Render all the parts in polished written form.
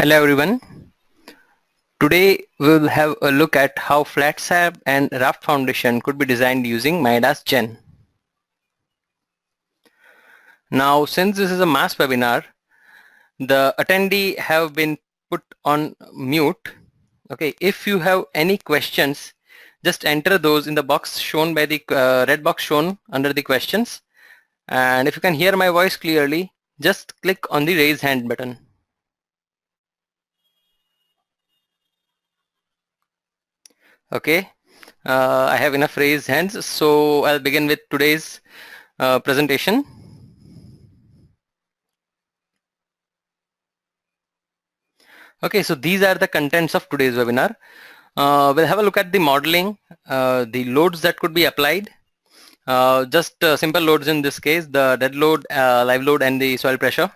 Hello everyone. Today we'll have a look at how flat slab and raft foundation could be designed using MIDAS Gen. Now since this is a mass webinar, the attendee have been put on mute. Okay, if you have any questions, just enter those in the box shown by the red box shown under the questions. And if you can hear my voice clearly, just click on the raise hand button. Okay, I have enough raised hands, so I'll begin with today's presentation. Okay, so these are the contents of today's webinar. We'll have a look at the modeling, the loads that could be applied, just simple loads in this case, the dead load, live load and the soil pressure.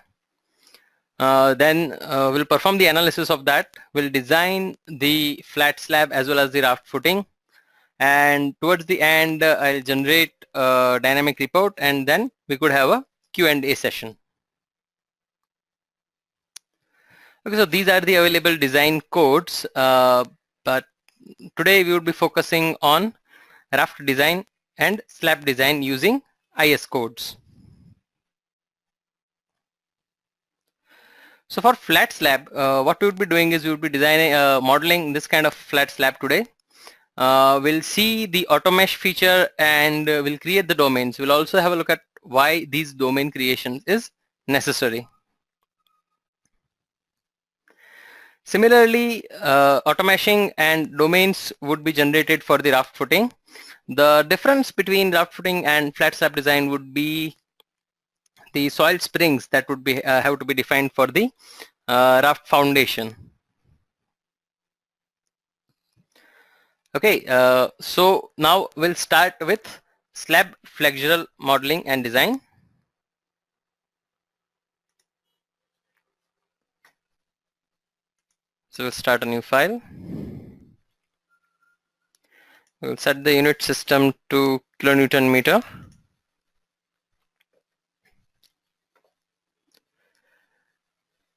Then we'll perform the analysis of that. We'll design the flat slab as well as the raft footing, and towards the end I'll generate a dynamic report, and then we could have a Q&A session. Okay, so these are the available design codes, but today we would be focusing on raft design and slab design using IS codes. So for flat slab, what we would be doing is we would be designing, modeling this kind of flat slab today. We'll see the automesh feature and we'll create the domains. We'll also have a look at why these domain creations is necessary. Similarly, automeshing and domains would be generated for the raft footing. The difference between raft footing and flat slab design would be the soil springs that would be have to be defined for the raft foundation. Okay, so now we'll start with slab flexural modeling and design. So we'll start a new file. We'll set the unit system to kilonewton meter.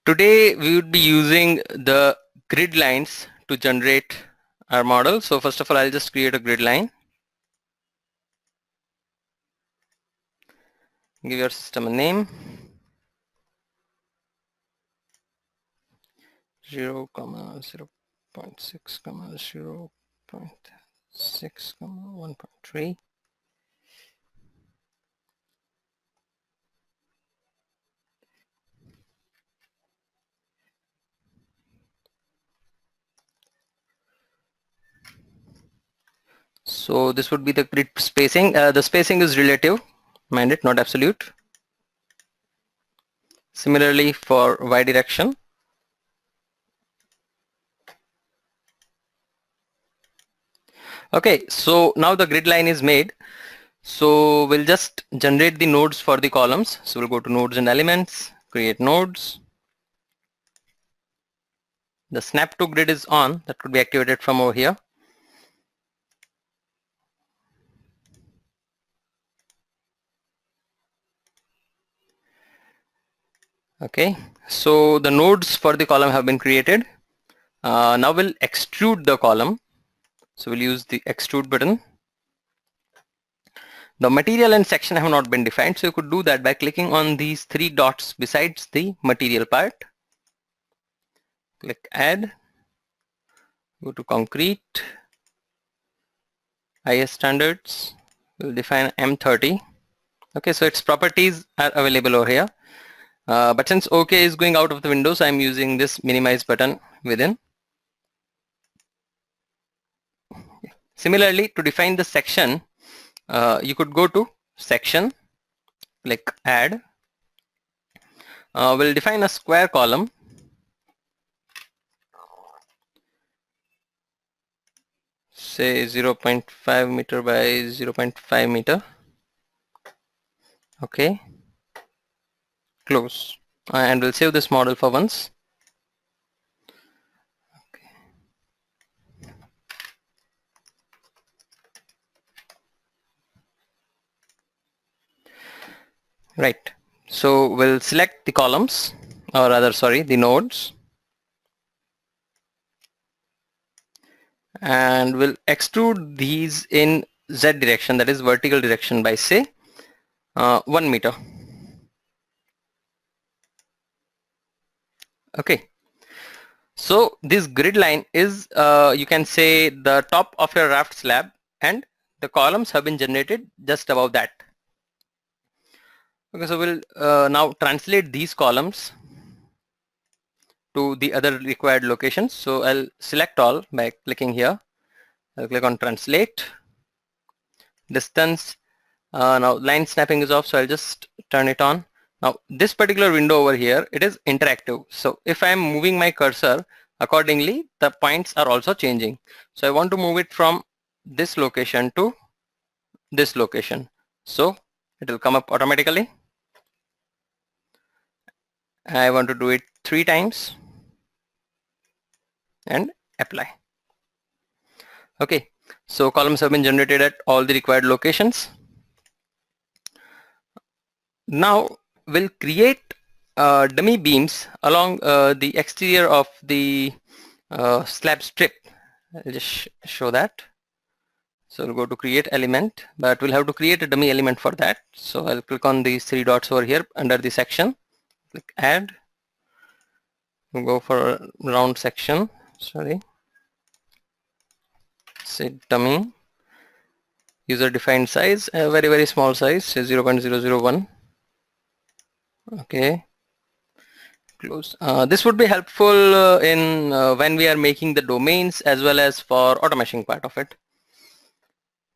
Today we would be using the grid lines to generate our model. So first of all, I'll just create a grid line. Give your system a name. 0, 0.6, 0.6, 1.3. So this would be the grid spacing. The spacing is relative, mind it, not absolute. Similarly for y direction. Okay, so now the grid line is made. So we'll just generate the nodes for the columns. So we'll go to nodes and elements, create nodes. The snap to grid is on, that could be activated from over here. Okay, so the nodes for the column have been created. Now we'll extrude the column. So we'll use the extrude button. The material and section have not been defined, so you could do that by clicking on these three dots besides the material part. Click add, go to concrete, IS standards, we'll define M30. Okay, so its properties are available over here. But since OK is going out of the window, so I'm using this minimize button within. Similarly, to define the section, you could go to section, click add. We'll define a square column. Say 0.5 meter by 0.5 meter. Okay, close, and we'll save this model for once. Right, so we'll select the columns, or rather sorry, the nodes. and we'll extrude these in Z direction, that is vertical direction, by say 1 meter. Okay, so this grid line is you can say the top of your raft slab, and the columns have been generated just above that. Okay, so we'll now translate these columns to the other required locations. So I'll select all by clicking here. I'll click on translate, distance. Now line snapping is off, so I'll just turn it on. Now this particular window over here, it is interactive. So if I'm moving my cursor accordingly, the points are also changing. So I want to move it from this location to this location. So it will come up automatically. I want to do it 3 times and apply. Okay, so columns have been generated at all the required locations. Now we'll create dummy beams along the exterior of the slab strip. I'll just show that. So we'll go to create element, but we'll have to create a dummy element for that. So I'll click on these 3 dots over here under the section, click add, we'll go for a round section, sorry, say dummy, user defined size, a very small size, say 0.001. Okay, close. This would be helpful in when we are making the domains as well as for automation part of it.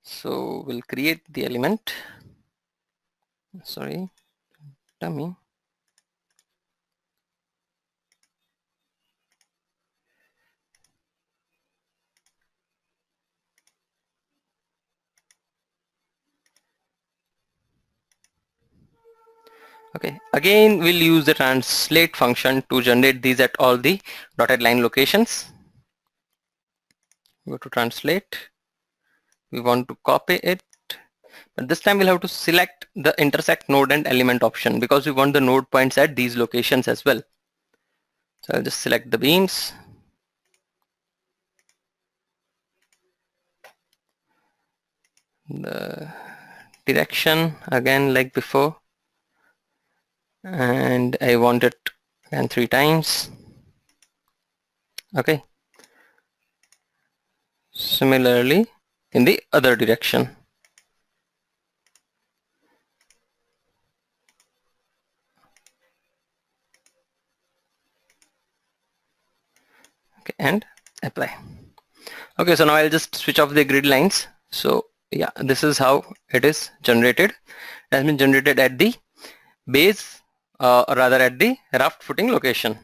So we'll create the element, sorry, dummy. Okay, again we'll use the translate function to generate these at all the dotted line locations. Go to translate, we want to copy it, but this time we'll have to select the intersect node and element option because we want the node points at these locations as well. So I'll just select the beams, the direction again like before, and I want it again 3 times. Okay, similarly in the other direction. Okay, and apply. Okay, so now I'll just switch off the grid lines. So yeah, this is how it is generated. It has been generated at the base or rather at the raft footing location.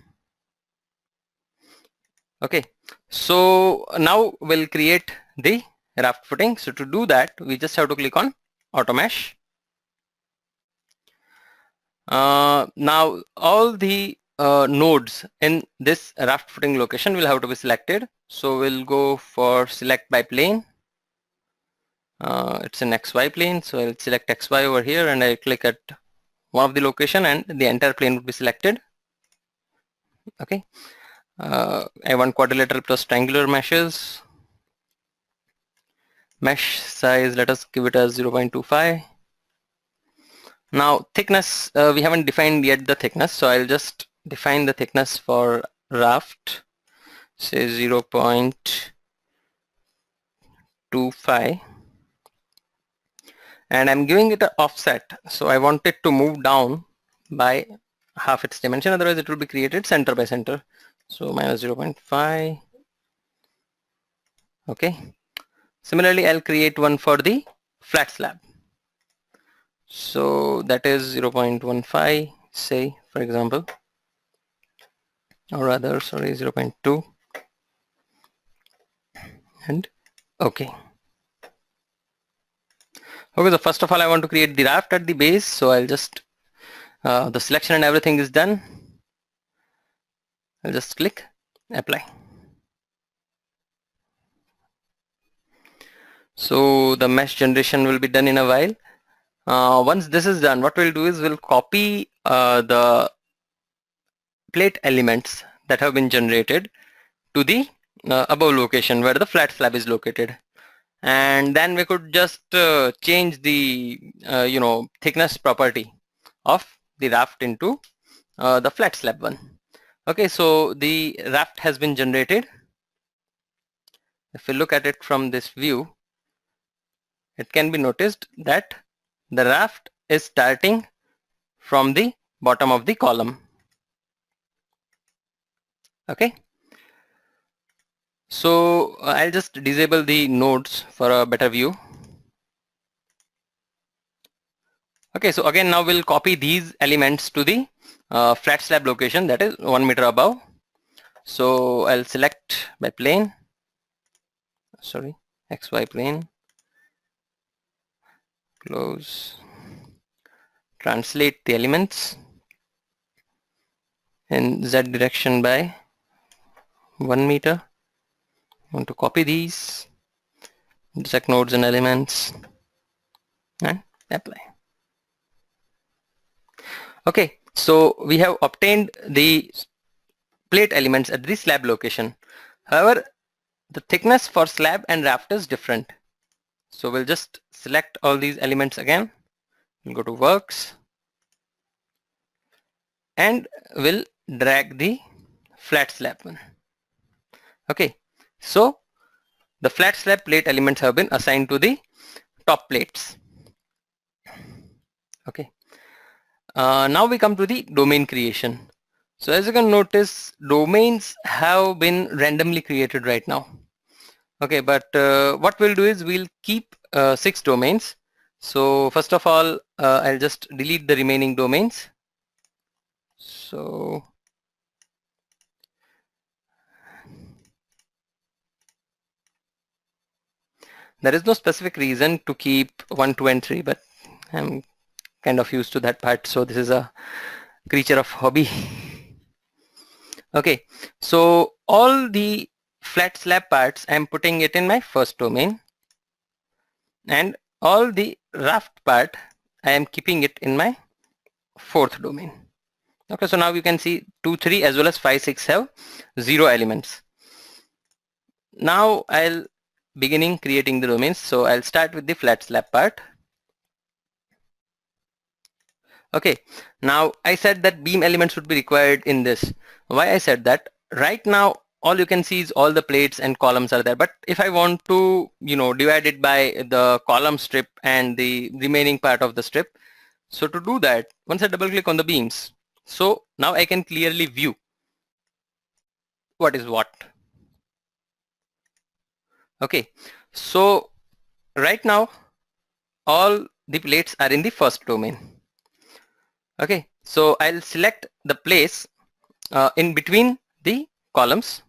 Okay, so now we'll create the raft footing. So to do that, we just have to click on auto mesh. Now all the nodes in this raft footing location will have to be selected. So we'll go for select by plane. It's an XY plane, so I'll select XY over here and I click at one of the location and the entire plane would be selected. Okay, I want quadrilateral plus triangular meshes. Mesh size, let us give it as 0.25. Now thickness, we haven't defined yet the thickness, so I'll just define the thickness for raft, say 0.25, and I'm giving it an offset, so I want it to move down by half its dimension, otherwise it will be created center by center. So minus 0.5. Okay, similarly I'll create one for the flat slab, so that is 0.15, say for example, or rather sorry 0.2, and okay. Okay, so first of all I want to create the raft at the base, so I'll just the selection and everything is done. I'll just click apply. So the mesh generation will be done in a while. Once this is done, what we'll do is we'll copy the plate elements that have been generated to the above location where the flat slab is located, and then we could just change the thickness property of the raft into the flat slab one. Okay, so the raft has been generated. If we look at it from this view, it can be noticed that the raft is starting from the bottom of the column. Okay, so I'll just disable the nodes for a better view. Okay, so again now we'll copy these elements to the flat slab location, that is 1 meter above. So I'll select by plane, sorry, XY plane, close, translate the elements in Z direction by 1 meter. I want to copy these, intersect nodes and elements, and apply. Okay, so we have obtained the plate elements at the slab location. However, the thickness for slab and raft is different. So we'll just select all these elements again. We'll go to works and we'll drag the flat slab one. Okay, so the flat slab plate elements have been assigned to the top plates. Okay, now we come to the domain creation. So as you can notice, domains have been randomly created right now. Okay, but what we'll do is we'll keep 6 domains. So first of all, I'll just delete the remaining domains. So there is no specific reason to keep 1, 2 and 3, but I'm kind of used to that part, so this is a creature of hobby. Okay, so all the flat slab parts I'm putting it in my first domain, and all the raft part I am keeping it in my fourth domain. Okay, so now you can see 2, 3 as well as 5, 6 have 0 elements. Now I'll beginning creating the domains. So I'll start with the flat slab part. Okay, now I said that beam elements would be required in this. Why I said that? Right now all you can see is all the plates and columns are there, but if I want to divide it by the column strip and the remaining part of the strip, so to do that, once I double click on the beams, so now I can clearly view what is what. Okay, so right now all the plates are in the first domain. Okay, so I'll select the place in between the columns.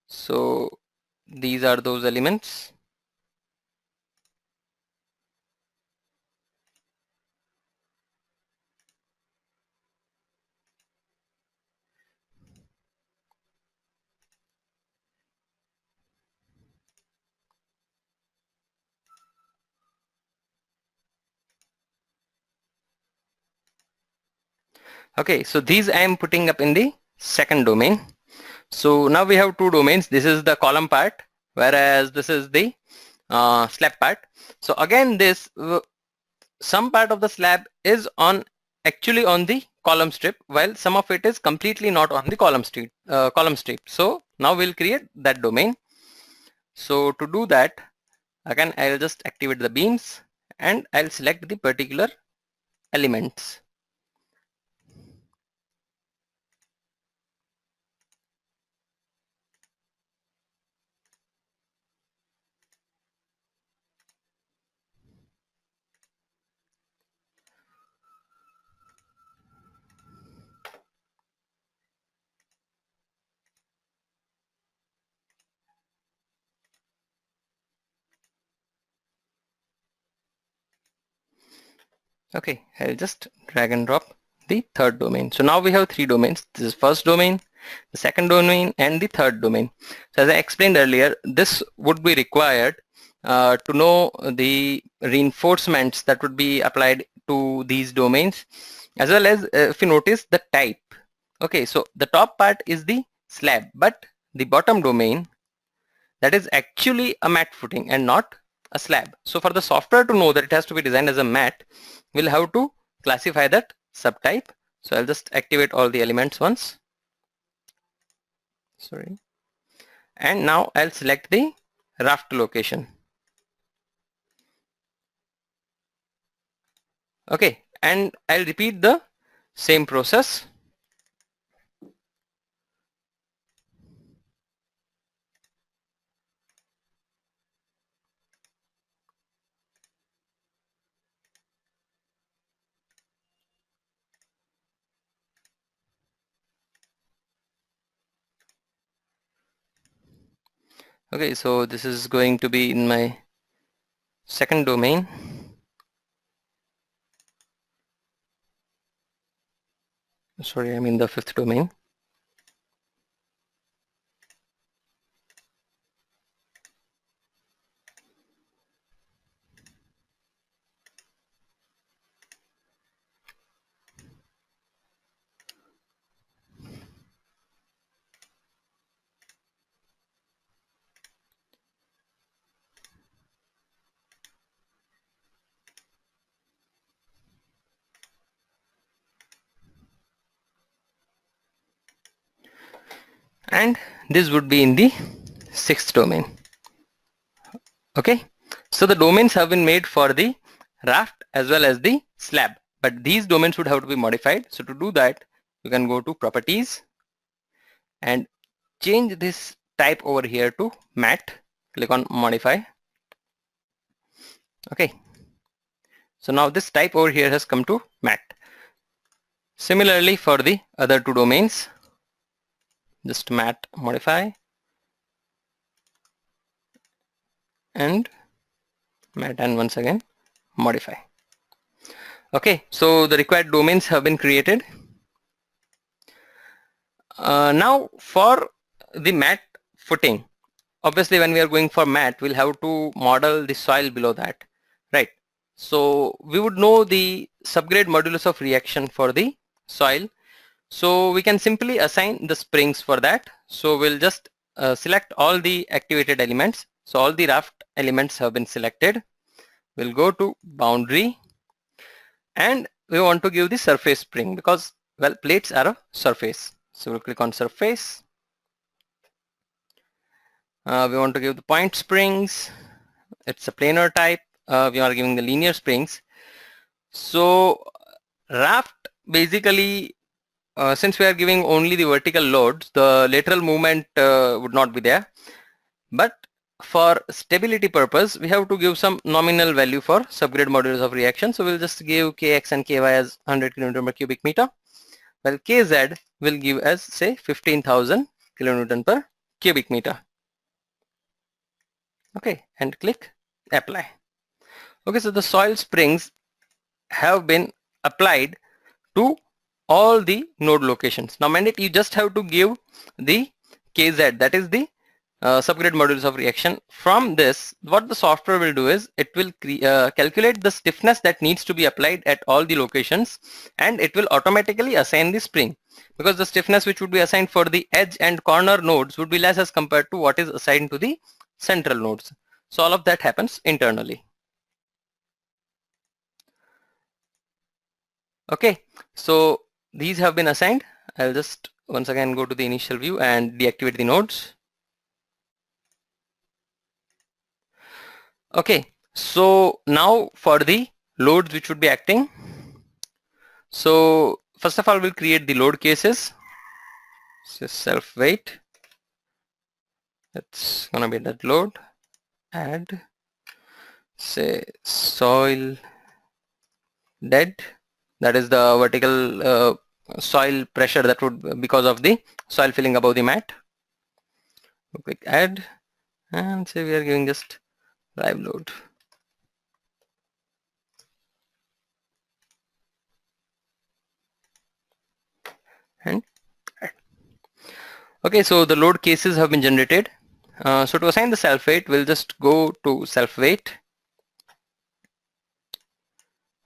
So these are those elements. Okay, so these I am putting up in the second domain. So now we have 2 domains. This is the column part, whereas this is the slab part. So again, this some part of the slab is actually on the column strip, while some of it is completely not on the column strip. So now we'll create that domain. So to do that, again I'll just activate the beams and I'll select the particular elements. Okay, I'll just drag and drop the third domain. So now we have 3 domains. This is first domain, the second domain, and the third domain. So as I explained earlier, this would be required to know the reinforcements that would be applied to these domains, as well as if you notice the type. Okay, so the top part is the slab, but the bottom domain that is actually a mat footing and not a slab. So for the software to know that it has to be designed as a mat, we'll have to classify that subtype. So I'll just activate all the elements once. Sorry. And now I'll select the raft location. Okay, and I'll repeat the same process. Okay, so this is going to be in my second domain. Sorry, I'm in the fifth domain. And this would be in the sixth domain. Okay, so the domains have been made for the raft as well as the slab, but these domains would have to be modified. So to do that, you can go to properties and change this type over here to mat. Click on modify. Okay, so now this type over here has come to mat. Similarly for the other two domains, just mat modify and mat, and once again modify. Okay, so the required domains have been created. Now for the mat footing, obviously when we are going for mat, we'll have to model the soil below that, right? So we would know the subgrade modulus of reaction for the soil. So we can simply assign the springs for that. So we'll just select all the activated elements. So all the raft elements have been selected. We'll go to boundary and we want to give the surface spring because, well, plates are a surface. So we'll click on surface. We want to give the point springs. It's a planar type. We are giving the linear springs. So raft basically, since we are giving only the vertical loads, the lateral movement would not be there. But for stability purpose, we have to give some nominal value for subgrade modulus of reaction. So we'll just give Kx and Ky as 100 kN per cubic meter. Well, Kz will give as say 15,000 kN per cubic meter. Okay, and click apply. Okay, so the soil springs have been applied to all the node locations. Now mandate, you just have to give the Kz, that is the subgrade modulus of reaction. From this, what the software will do is it will calculate the stiffness that needs to be applied at all the locations, and it will automatically assign the spring, because the stiffness which would be assigned for the edge and corner nodes would be less as compared to what is assigned to the central nodes. So all of that happens internally. Okay, so these have been assigned. I'll just once again go to the initial view and deactivate the nodes. Okay, so now for the loads which would be acting. So first of all, we'll create the load cases. So self weight, it's gonna be that load, add say soil dead, that is the vertical soil pressure that would, because of the soil filling above the mat. We'll click add and say we are giving just live load. And okay, so the load cases have been generated. So to assign the self weight, we'll just go to self weight.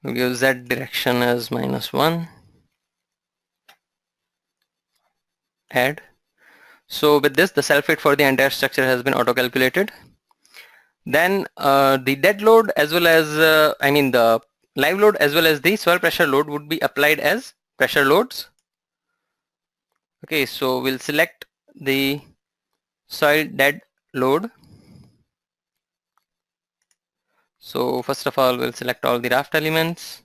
We'll give Z direction as -1. Add. So with this, the self weight for the entire structure has been auto calculated. Then the dead load as well as the live load as well as the soil pressure load would be applied as pressure loads. Okay, so we'll select the soil dead load. So first of all, we'll select all the raft elements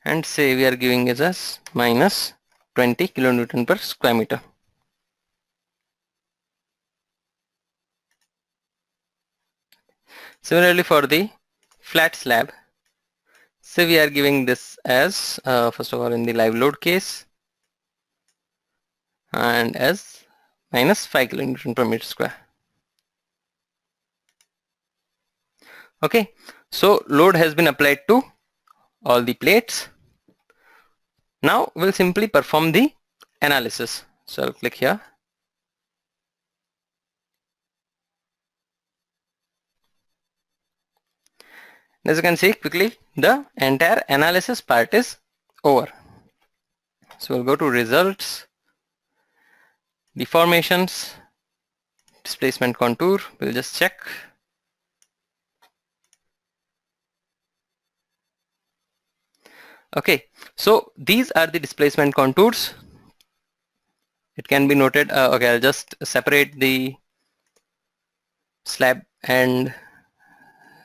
and say we are giving it as minus 20 kilonewton per square meter. Similarly for the flat slab, so we are giving this as first of all in the live load case and as minus 5 kilonewton per meter square. Okay, so load has been applied to all the plates. Now we'll simply perform the analysis. So I'll click here. As you can see quickly, the entire analysis part is over. So we'll go to results, deformations, displacement contour. We'll just check. Okay, so these are the displacement contours. It can be noted. Okay, I'll just separate the slab and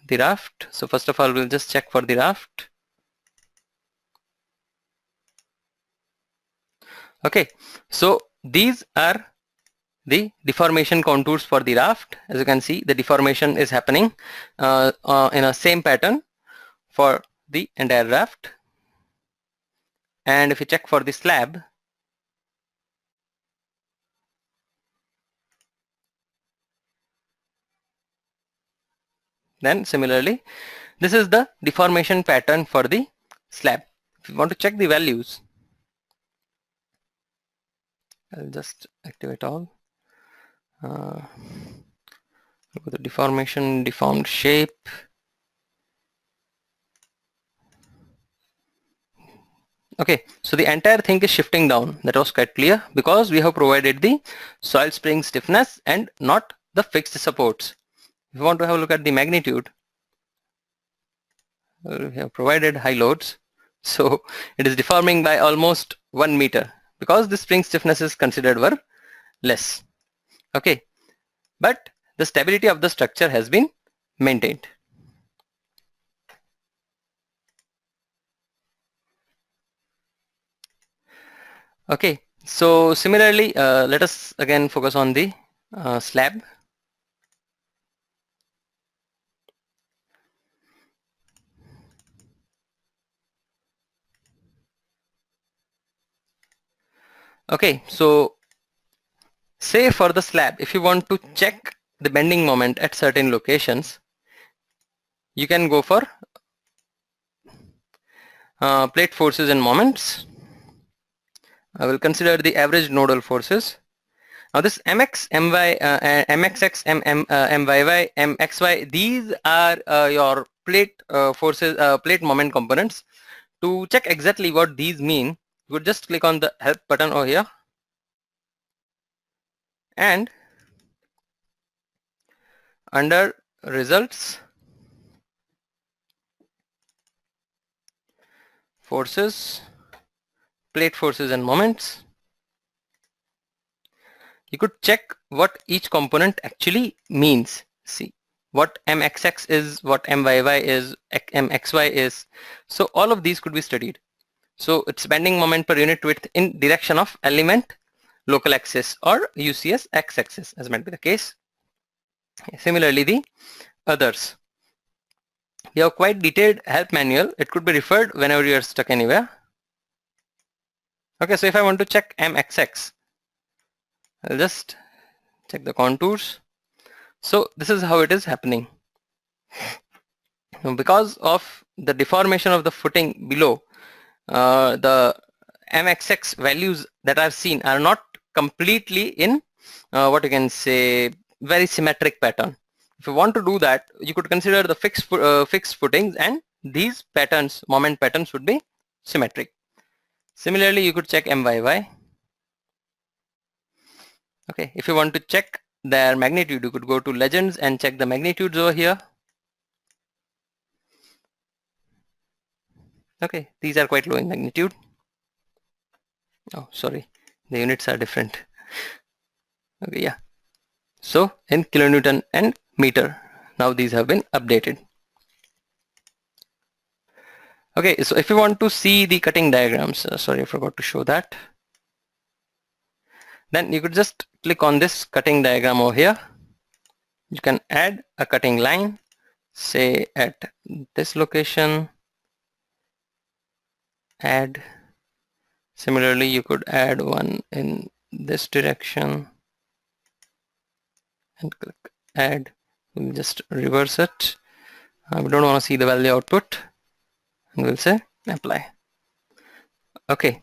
the raft. So first of all, we'll just check for the raft. Okay, so these are the deformation contours for the raft. As you can see, the deformation is happening in a same pattern for the entire raft. And if you check for the slab, then similarly, this is the deformation pattern for the slab. If you want to check the values, I'll just activate all. Look at the deformation, deformed shape. Okay, so the entire thing is shifting down. That was quite clear because we have provided the soil spring stiffness and not the fixed supports. If you want to have a look at the magnitude, we have provided high loads. So it is deforming by almost 1 meter because the spring stiffness is considered were less. Okay, but the stability of the structure has been maintained. Okay, so similarly, let us again focus on the slab. Okay, so say for the slab, if you want to check the bending moment at certain locations, you can go for plate forces and moments. I will consider the average nodal forces. Now this mx, my, mxx, myy, mxy, these are your plate forces, plate moment components. To check exactly what these mean, you would just click on the help button over here and under results, forces, plate forces and moments, you could check what each component actually means. See what mxx is, what myy is, mxy is. So all of these could be studied. So it's bending moment per unit width in direction of element local axis or UCS x-axis as might be the case. Similarly, the others. We have quite detailed help manual. It could be referred whenever you are stuck anywhere. Okay, so if I want to check mxx, I'll just check the contours. So this is how it is happening. Now, because of the deformation of the footing below, the mxx values that are seen are not completely in what you can say very symmetric pattern. If you want to do that, you could consider the fixed footings, and these patterns, moment patterns, would be symmetric. Similarly, you could check MYY. Okay, if you want to check their magnitude, you could go to legends and check the magnitudes over here. Okay, these are quite low in magnitude. Oh, sorry, the units are different. Okay, yeah. So in kilonewton and meter, now these have been updated. Okay, so if you want to see the cutting diagrams, sorry, I forgot to show that. Then you could just click on this cutting diagram over here. You can add a cutting line, say at this location, add. Similarly, you could add one in this direction and click add. We'll just reverse it. We don't want to see the value output, and we'll say apply. Okay,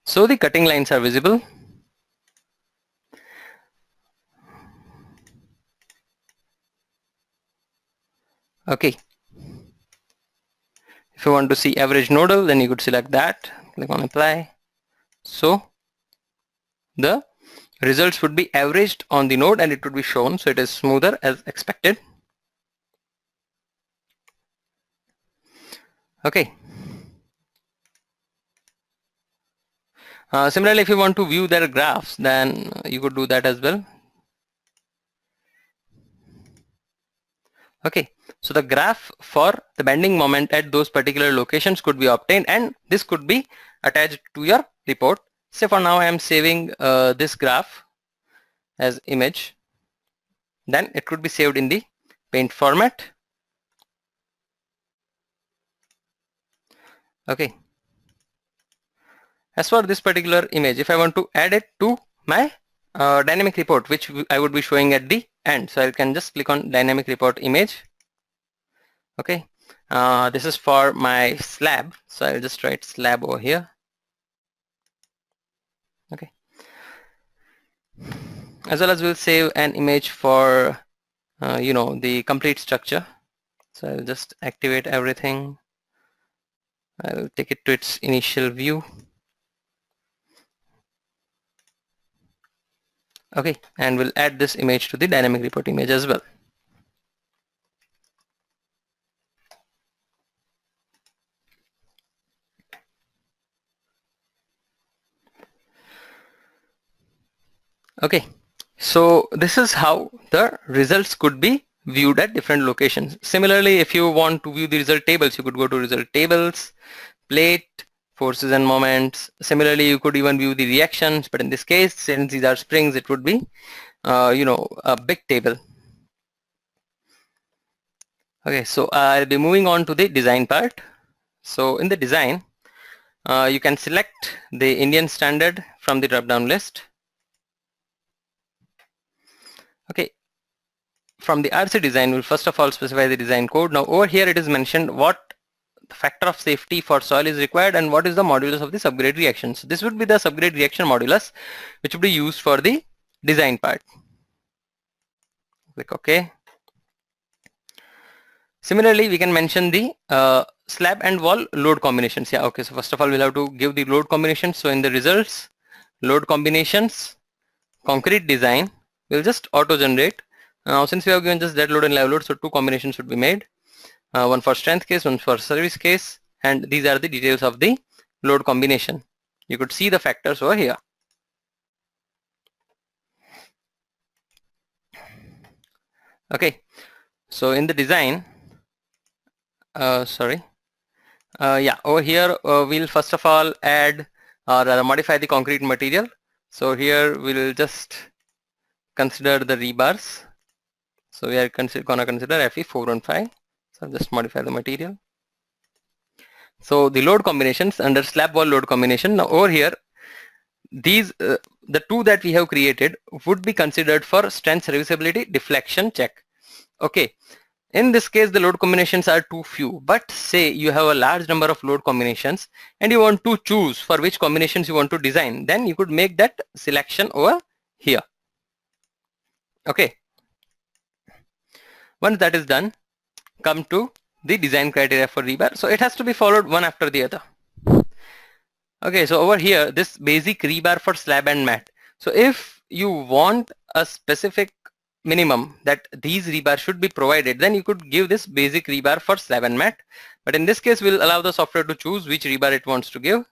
so the cutting lines are visible. Okay, if you want to see average nodal, then you could select that, click on apply. So the results would be averaged on the node and it would be shown, so it is smoother as expected. Okay. Similarly, if you want to view their graphs, then you could do that as well. Okay, so the graph for the bending moment at those particular locations could be obtained, and this could be attached to your report. Say for now I am saving this graph as image, then it could be saved in the paint format. Okay, as for this particular image, if I want to add it to my dynamic report, which I would be showing at the end, so I can just click on dynamic report image. Okay, this is for my slab, so I'll just write slab over here. Okay, as well as we'll save an image for the complete structure. So I'll just activate everything. I'll take it to its initial view. Okay, and we'll add this image to the dynamic report image as well. Okay, so this is how the results could be viewed at different locations. Similarly, if you want to view the result tables, you could go to result tables, plate, forces and moments. Similarly, you could even view the reactions, but in this case, since these are springs, it would be a big table. Okay, so I'll be moving on to the design part. So in the design, you can select the Indian standard from the drop-down list. Okay, from the RC design, we'll first of all specify the design code. Now over here it is mentioned what the factor of safety for soil is required and what is the modulus of the subgrade reaction. So this would be the subgrade reaction modulus, which would be used for the design part. Click OK. Similarly, we can mention the slab and wall load combinations. Yeah, okay, so first of all we'll have to give the load combinations. So in the results, load combinations, concrete design, we'll just auto generate. Now since we have given just dead load and live load, so two combinations should be made. One for strength case, one for service case, and these are the details of the load combination. You could see the factors over here. Okay, so in the design, over here we'll first of all add or modify the concrete material. So here we'll just consider the rebars. So we are gonna consider Fe 415. So I'll just modify the material. So the load combinations under slab wall load combination. Now over here, these the two that we have created would be considered for strength serviceability deflection check. Okay. In this case, the load combinations are too few, but say you have a large number of load combinations and you want to choose for which combinations you want to design, then you could make that selection over here. Okay. Once that is done, come to the design criteria for rebar. So it has to be followed one after the other. Okay, so over here, this basic rebar for slab and mat. So if you want a specific minimum that these rebar should be provided, then you could give this basic rebar for slab and mat. But in this case, we'll allow the software to choose which rebar it wants to give.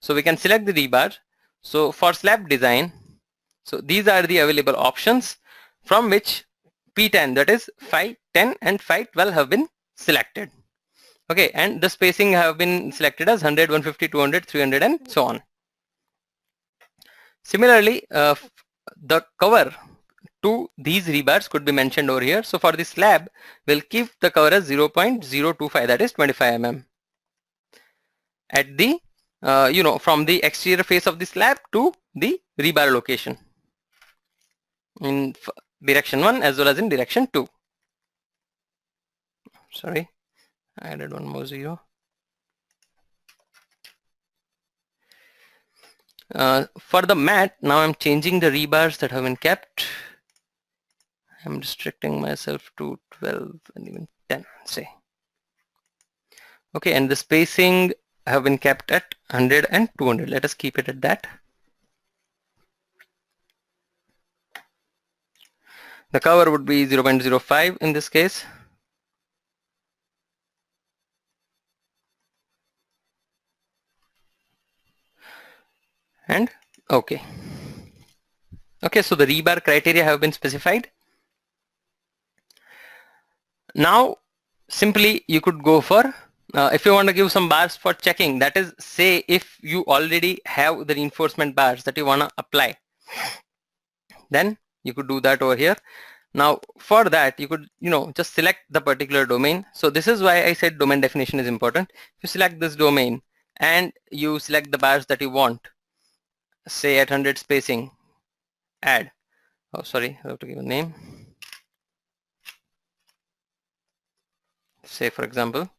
So we can select the rebar. So for slab design, so these are the available options from which P10, that is 510 and 512 have been selected. Okay, and the spacing have been selected as 100, 150, 200, 300 and so on. Similarly, the cover to these rebars could be mentioned over here. So for the slab, we'll keep the cover as 0.025, that is 25 mm. At the, from the exterior face of the slab to the rebar location in direction 1 as well as in direction 2. Sorry, I added one more 0. For the mat, now I'm changing the rebars that have been kept. I'm restricting myself to 12 and even 10, say. Okay, and the spacing have been kept at 100 and 200. Let us keep it at that. The cover would be 0.05 in this case. And okay. Okay, so the rebar criteria have been specified. Now, simply you could go for, if you want to give some bars for checking, that is, say if you already have the reinforcement bars that you want to apply, then you could do that over here. Now for that, you could, just select the particular domain. So this is why I said domain definition is important. If you select this domain and you select the bars that you want, say at 100 spacing, add, oh sorry, I have to give a name. Say for example,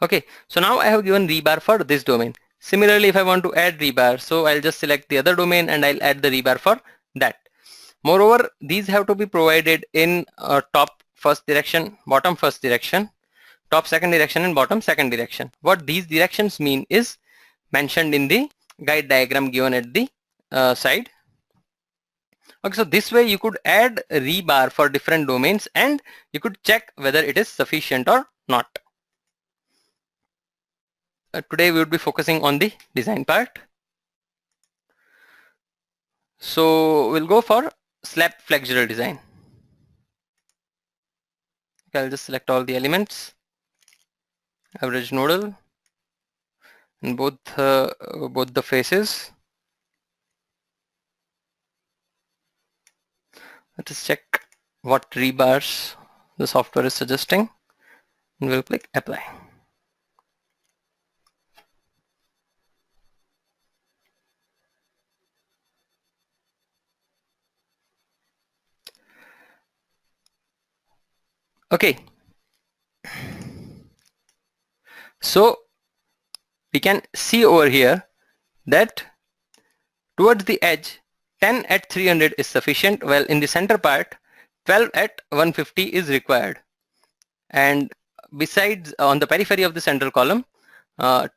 okay, so now I have given rebar for this domain. Similarly, if I want to add rebar, so I'll just select the other domain and I'll add the rebar for that. Moreover, these have to be provided in top first direction, bottom first direction, top second direction and bottom second direction. What these directions mean is mentioned in the guide diagram given at the side. Okay, so this way you could add a rebar for different domains and you could check whether it is sufficient or not. Today we would be focusing on the design part. So we'll go for slab flexural design. I'll just select all the elements, average nodal, and both the faces. Let us check what rebars the software is suggesting, and we'll click apply. Okay, so we can see over here that towards the edge 10 at 300 is sufficient, while in the center part 12 at 150 is required, and besides on the periphery of the central column 10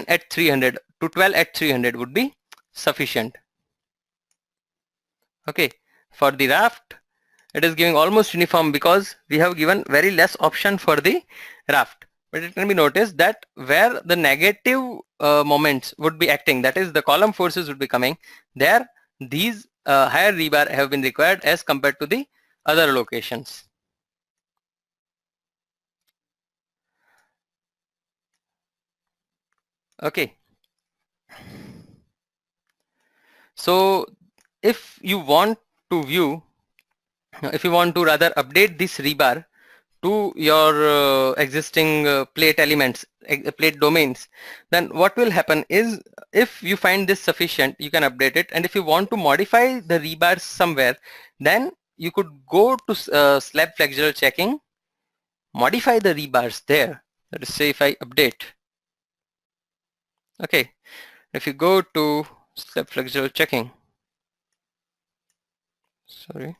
at 300 to 12 at 300 would be sufficient. Okay, for the raft it is giving almost uniform because we have given very less option for the raft. But it can be noticed that where the negative moments would be acting, that is the column forces would be coming, there these higher rebar have been required as compared to the other locations. Okay. So if you want to view, if you want to rather update this rebar to your existing plate elements, plate domains, then what will happen is if you find this sufficient, you can update it, and if you want to modify the rebars somewhere, then you could go to slab flexural checking, modify the rebars there. Let us say if I update. Okay, if you go to slab flexural checking, sorry,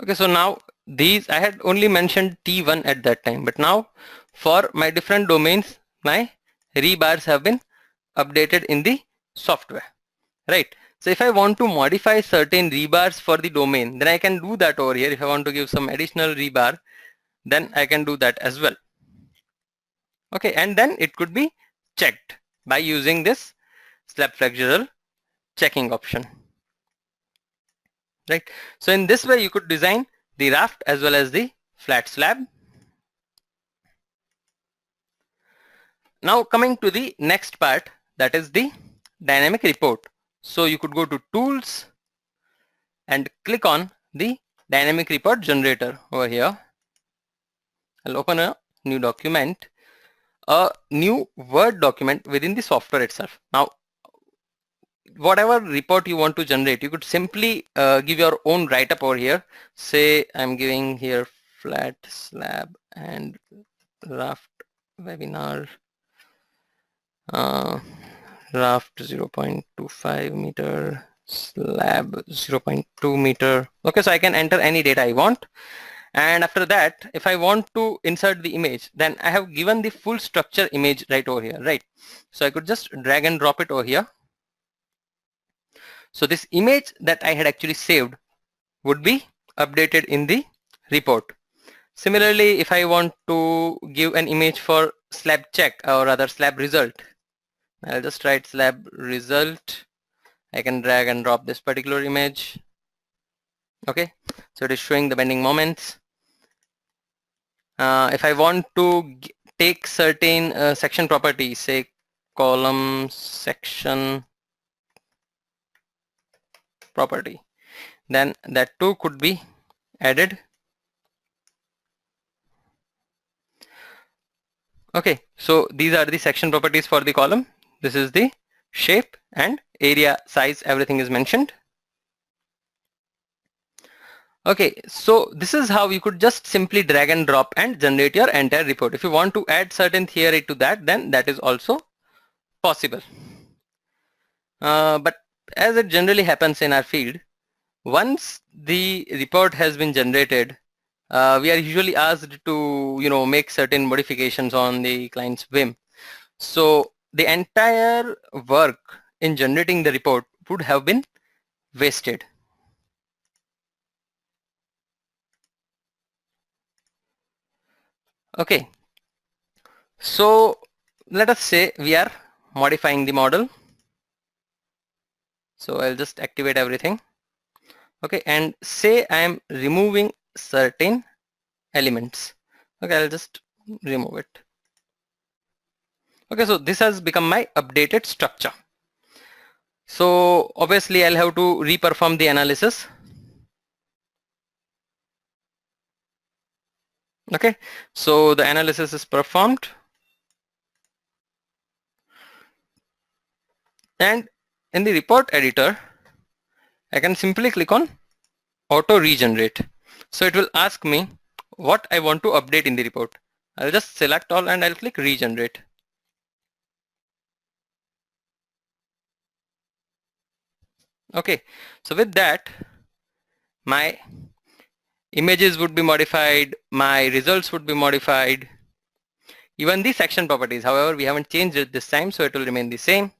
Okay, so now these I had only mentioned T1 at that time, but now for my different domains, my rebars have been updated in the software, right? So if I want to modify certain rebars for the domain, then I can do that over here. If I want to give some additional rebar, then I can do that as well. Okay, and then it could be checked by using this slab flexural checking option, right? So in this way you could design the raft as well as the flat slab. Now coming to the next part, that is the dynamic report. So you could go to tools and click on the dynamic report generator over here. I'll open a new document, a new Word document within the software itself. Now whatever report you want to generate, you could simply give your own write-up over here. Say I'm giving here flat slab and raft webinar, raft 0.25 meter, slab 0.2 meter. Okay, so I can enter any data I want. And after that, if I want to insert the image, then I have given the full structure image right over here, right? So I could just drag and drop it over here. So this image that I had actually saved would be updated in the report. Similarly, if I want to give an image for slab check, or rather slab result, I'll just write slab result. I can drag and drop this particular image. Okay, so it is showing the bending moments. If I want to take certain section properties, say column section property, then that too could be added. Okay, so these are the section properties for the column. This is the shape and area, size, everything is mentioned. Okay, so this is how you could just simply drag and drop and generate your entire report. If you want to add certain theory to that, then that is also possible. But as it generally happens in our field, once the report has been generated, we are usually asked to make certain modifications on the client's whim. So the entire work in generating the report would have been wasted. Okay, so let us say we are modifying the model. So I'll just activate everything. Okay, and say I am removing certain elements. Okay, I'll just remove it. Okay, so this has become my updated structure. So obviously I'll have to re-perform the analysis. Okay, so the analysis is performed, and in the report editor I can simply click on auto regenerate. So it will ask me what I want to update in the report. I'll just select all and I'll click regenerate. Okay, so with that my images would be modified, my results would be modified, even the section properties. However, we haven't changed it this time, so it will remain the same.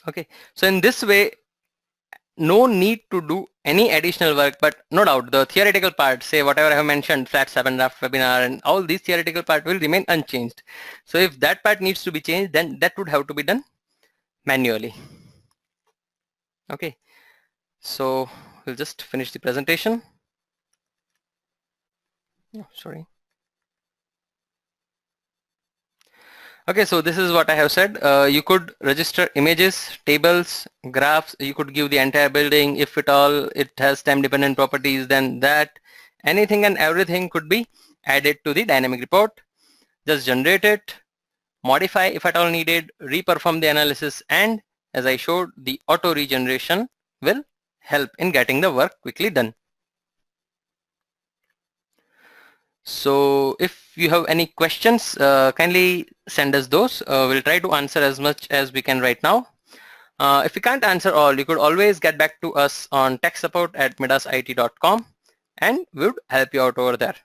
Okay, so in this way, no need to do any additional work, but no doubt the theoretical part, say whatever I have mentioned, flat 7 raft webinar and all these theoretical part will remain unchanged. So if that part needs to be changed, then that would have to be done manually. Okay, so we'll just finish the presentation. Oh, sorry. Okay, so this is what I have said. You could register images, tables, graphs. You could give the entire building. If at all it has time dependent properties, then that anything and everything could be added to the dynamic report. Just generate it, modify if at all needed, re-perform the analysis, and as I showed, the auto regeneration will help in getting the work quickly done. So if you have any questions, kindly send us those. We'll try to answer as much as we can right now. If we can't answer all, you could always get back to us on techsupport@midasit.com and we would help you out over there.